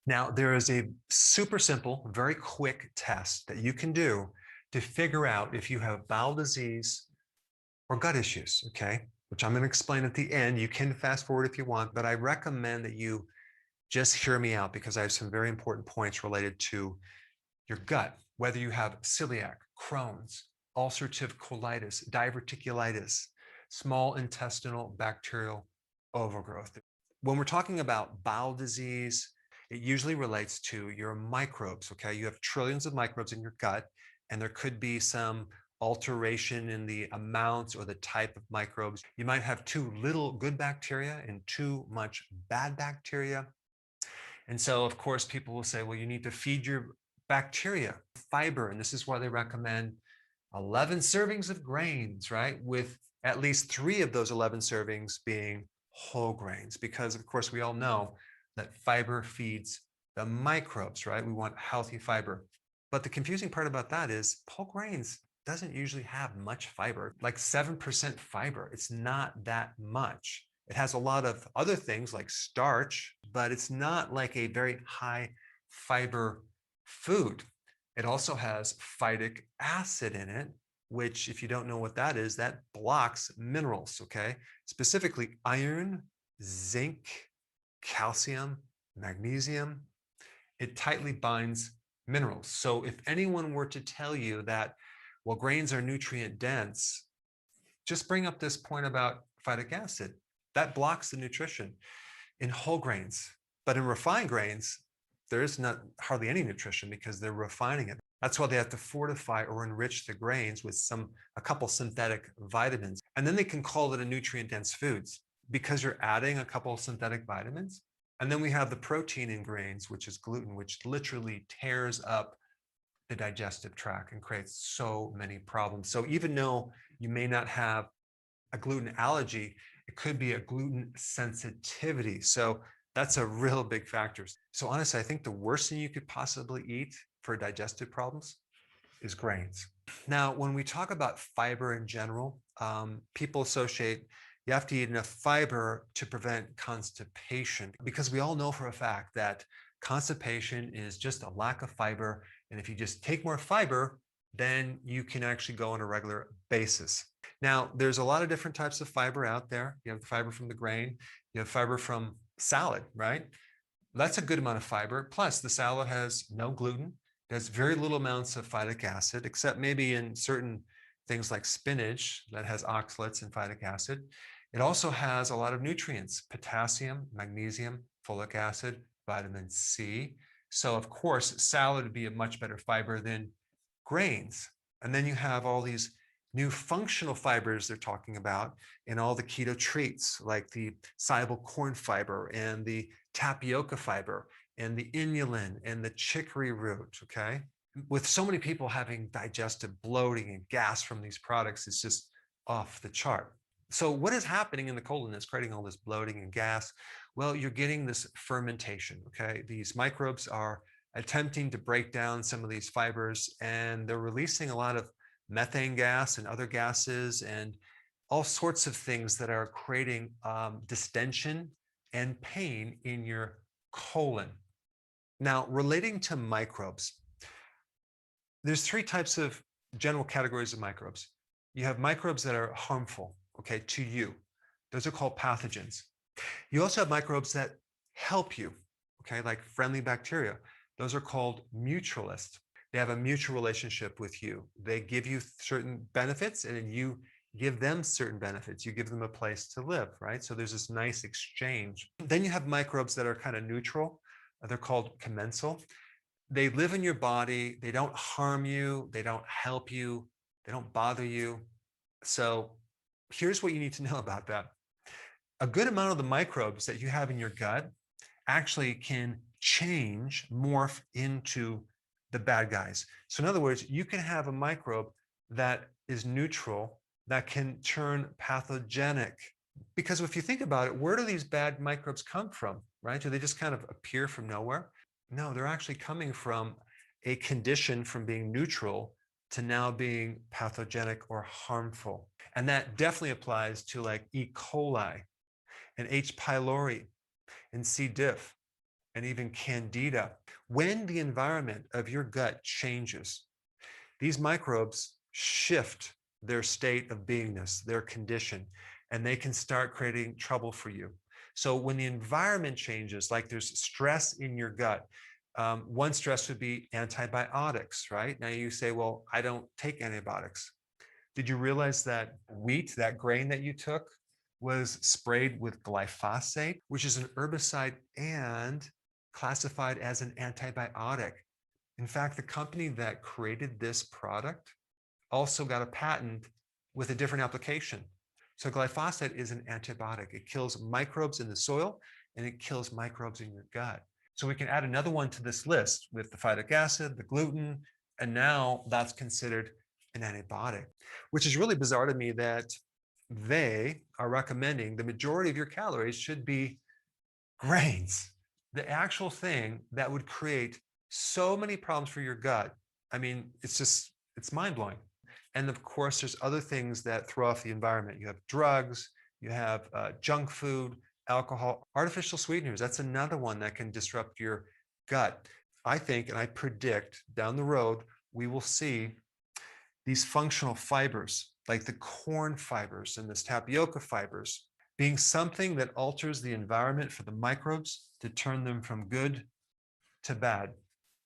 Now, there is a super simple, very quick test that you can do to figure out if you have bowel disease or gut issues, okay? Which I'm going to explain at the end. You can fast forward if you want, but I recommend that you just hear me out because I have some very important points related to your gut, whether you have celiac, Crohn's, ulcerative colitis, diverticulitis, small intestinal bacterial overgrowth. When we're talking about bowel disease, it usually relates to your microbes, okay? You have trillions of microbes in your gut, and there could be some alteration in the amount or the type of microbes. You might have too little good bacteria and too much bad bacteria. And so, of course, people will say, well, you need to feed your bacteria fiber. And this is why they recommend 11 servings of grains, right? With at least 3 of those 11 servings being whole grains, because of course we all know that fiber feeds the microbes, right? We want healthy fiber. But the confusing part about that is whole grains doesn't usually have much fiber, like 7% fiber. It's not that much. It has a lot of other things like starch, but it's not like a very high fiber food. It also has phytic acid in it, which, if you don't know what that is, that blocks minerals, okay? Specifically iron, zinc, calcium, magnesium. It tightly binds minerals. So if anyone were to tell you that, well, grains are nutrient dense, just bring up this point about phytic acid. That blocks the nutrition in whole grains. But in refined grains, there is not hardly any nutrition because they're refining it. That's why they have to fortify or enrich the grains with a couple synthetic vitamins. And then they can call it a nutrient-dense foods because you're adding a couple synthetic vitamins. And then we have the protein in grains, which is gluten, which literally tears up the digestive tract and creates so many problems. So even though you may not have a gluten allergy, it could be a gluten sensitivity. So that's a real big factor. So honestly, I think the worst thing you could possibly eat for digestive problems is grains. Now, when we talk about fiber in general, people associate you have to eat enough fiber to prevent constipation, because we all know for a fact that constipation is just a lack of fiber. And if you just take more fiber, then you can actually go on a regular basis. Now, there's a lot of different types of fiber out there. You have the fiber from the grain, you have fiber from salad, right? That's a good amount of fiber. Plus, the salad has no gluten. It has very little amounts of phytic acid, except maybe in certain things like spinach that has oxalates and phytic acid. It also has a lot of nutrients: potassium, magnesium, folic acid, vitamin C. So of course, salad would be a much better fiber than grains. And then you have all these new functional fibers they're talking about in all the keto treats, like the SIBO corn fiber and the tapioca fiber and the inulin and the chicory root, okay? With so many people having digestive bloating and gas from these products, it's just off the chart. So what is happening in the colon that's creating all this bloating and gas? Well, you're getting this fermentation, okay? These microbes are attempting to break down some of these fibers, and they're releasing a lot of methane gas and other gases and all sorts of things that are creating distension and pain in your colon. Now, relating to microbes, there's 3 types of general categories of microbes. You have microbes that are harmful, okay, to you. Those are called pathogens. You also have microbes that help you, okay, like friendly bacteria. Those are called mutualists. They have a mutual relationship with you. They give you certain benefits, and then you give them certain benefits. You give them a place to live, right? So there's this nice exchange. Then you have microbes that are kind of neutral. They're called commensal. They live in your body. They don't harm you. They don't help you. They don't bother you. So here's what you need to know about that. A good amount of the microbes that you have in your gut actually can change, morph into the bad guys. So in other words, you can have a microbe that is neutral that can turn pathogenic. Because if you think about it, where do these bad microbes come from, right? Do they just kind of appear from nowhere? No, they're actually coming from a condition from being neutral to now being pathogenic or harmful. And that definitely applies to like E. coli and H. pylori and C. diff and even candida. When the environment of your gut changes, these microbes shift their state of beingness, their condition, and they can start creating trouble for you. So when the environment changes, like there's stress in your gut, one stress would be antibiotics, right? Now you say, well, I don't take antibiotics. Did you realize that wheat, that grain that you took, was sprayed with glyphosate, which is an herbicide and classified as an antibiotic? In fact, the company that created this product also got a patent with a different application. So glyphosate is an antibiotic. It kills microbes in the soil and it kills microbes in your gut. So we can add another one to this list with the phytic acid, the gluten, and now that's considered an antibiotic, which is really bizarre to me that they are recommending the majority of your calories should be grains, the actual thing that would create so many problems for your gut. I mean, it's mind-blowing. And of course, there's other things that throw off the environment. You have drugs, you have junk food, alcohol, artificial sweeteners. That's another one that can disrupt your gut. I think, and I predict down the road, we will see these functional fibers, like the corn fibers and this tapioca fibers, being something that alters the environment for the microbes to turn them from good to bad.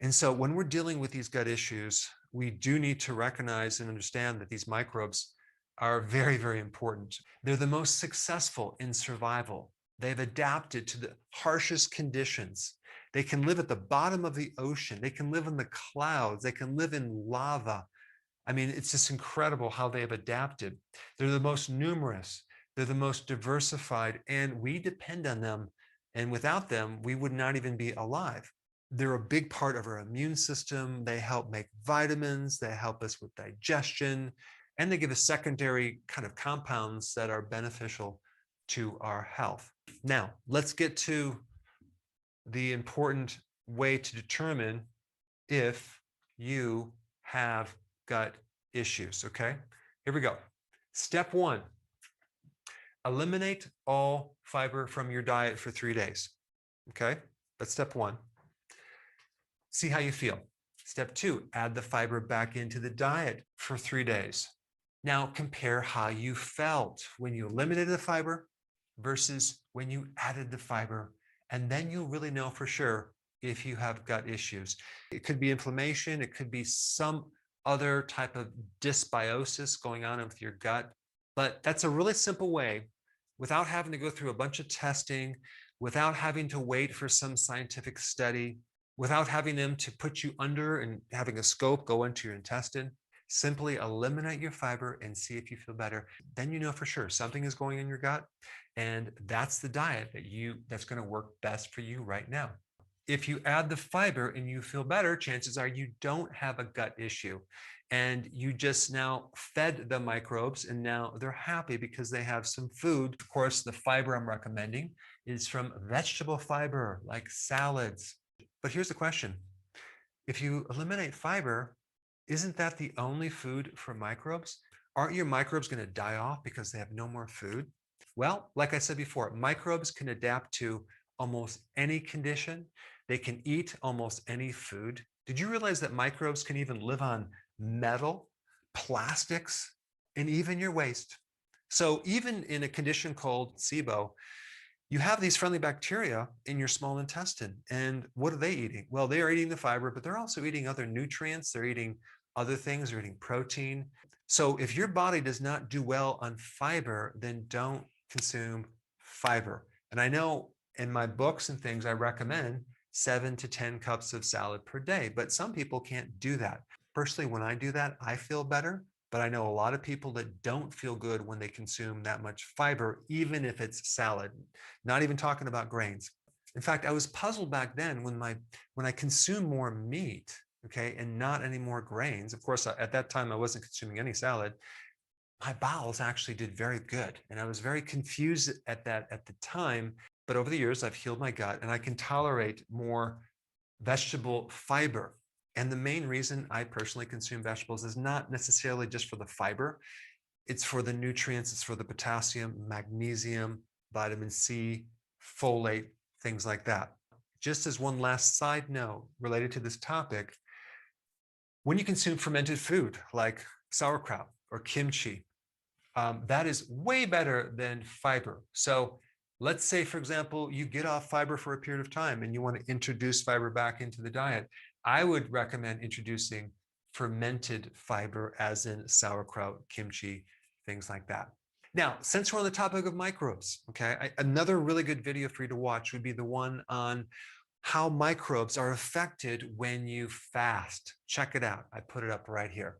And so when we're dealing with these gut issues, we do need to recognize and understand that these microbes are very, very important. They're the most successful in survival. They've adapted to the harshest conditions. They can live at the bottom of the ocean. They can live in the clouds. They can live in lava. I mean, it's just incredible how they've adapted. They're the most numerous. They're the most diversified, and we depend on them. And without them, we would not even be alive. They're a big part of our immune system. They help make vitamins. They help us with digestion, and they give us secondary kind of compounds that are beneficial to our health. Now, let's get to the important way to determine if you have gut issues, okay? Here we go. Step 1, eliminate all fiber from your diet for 3 days, okay? That's step 1. See how you feel. Step 2, add the fiber back into the diet for 3 days. Now compare how you felt when you eliminated the fiber versus when you added the fiber, and then you'll really know for sure if you have gut issues. It could be inflammation, it could be some other type of dysbiosis going on with your gut, but that's a really simple way, without having to go through a bunch of testing, without having to wait for some scientific study, without having them to put you under and having a scope go into your intestine. Simply eliminate your fiber and see if you feel better. Then you know for sure something is going in your gut, and that's the diet that's going to work best for you right now. If you add the fiber and you feel better, chances are you don't have a gut issue, and you just now fed the microbes and now they're happy because they have some food. Of course, the fiber I'm recommending is from vegetable fiber like salads. But here's the question. If you eliminate fiber, isn't that the only food for microbes? Aren't your microbes going to die off because they have no more food? Well, like I said before, microbes can adapt to almost any condition. They can eat almost any food. Did you realize that microbes can even live on metal, plastics, and even your waste? So even in a condition called SIBO, you have these friendly bacteria in your small intestine. And what are they eating? Well, they are eating the fiber, but they're also eating other nutrients. They're eating other things. They're eating protein. So if your body does not do well on fiber, then don't consume fiber. And I know in my books and things, I recommend 7 to 10 cups of salad per day, but some people can't do that. Personally, when I do that, I feel better. But I know a lot of people that don't feel good when they consume that much fiber, even if it's salad, not even talking about grains. In fact, I was puzzled back then when I consumed more meat, okay, and not any more grains. Of course, at that time, I wasn't consuming any salad. My bowels actually did very good. And I was very confused at the time. But over the years, I've healed my gut and I can tolerate more vegetable fiber. And the main reason I personally consume vegetables is not necessarily just for the fiber. It's for the nutrients, it's for the potassium, magnesium, vitamin C, folate, things like that. just as one last side note related to this topic, when you consume fermented food like sauerkraut or kimchi, that is way better than fiber. So let's say, for example, you get off fiber for a period of time and you want to introduce fiber back into the diet. I would recommend introducing fermented fiber, as in sauerkraut, kimchi, things like that. Now, since we're on the topic of microbes, okay, another really good video for you to watch would be the one on how microbes are affected when you fast. Check it out. I put it up right here.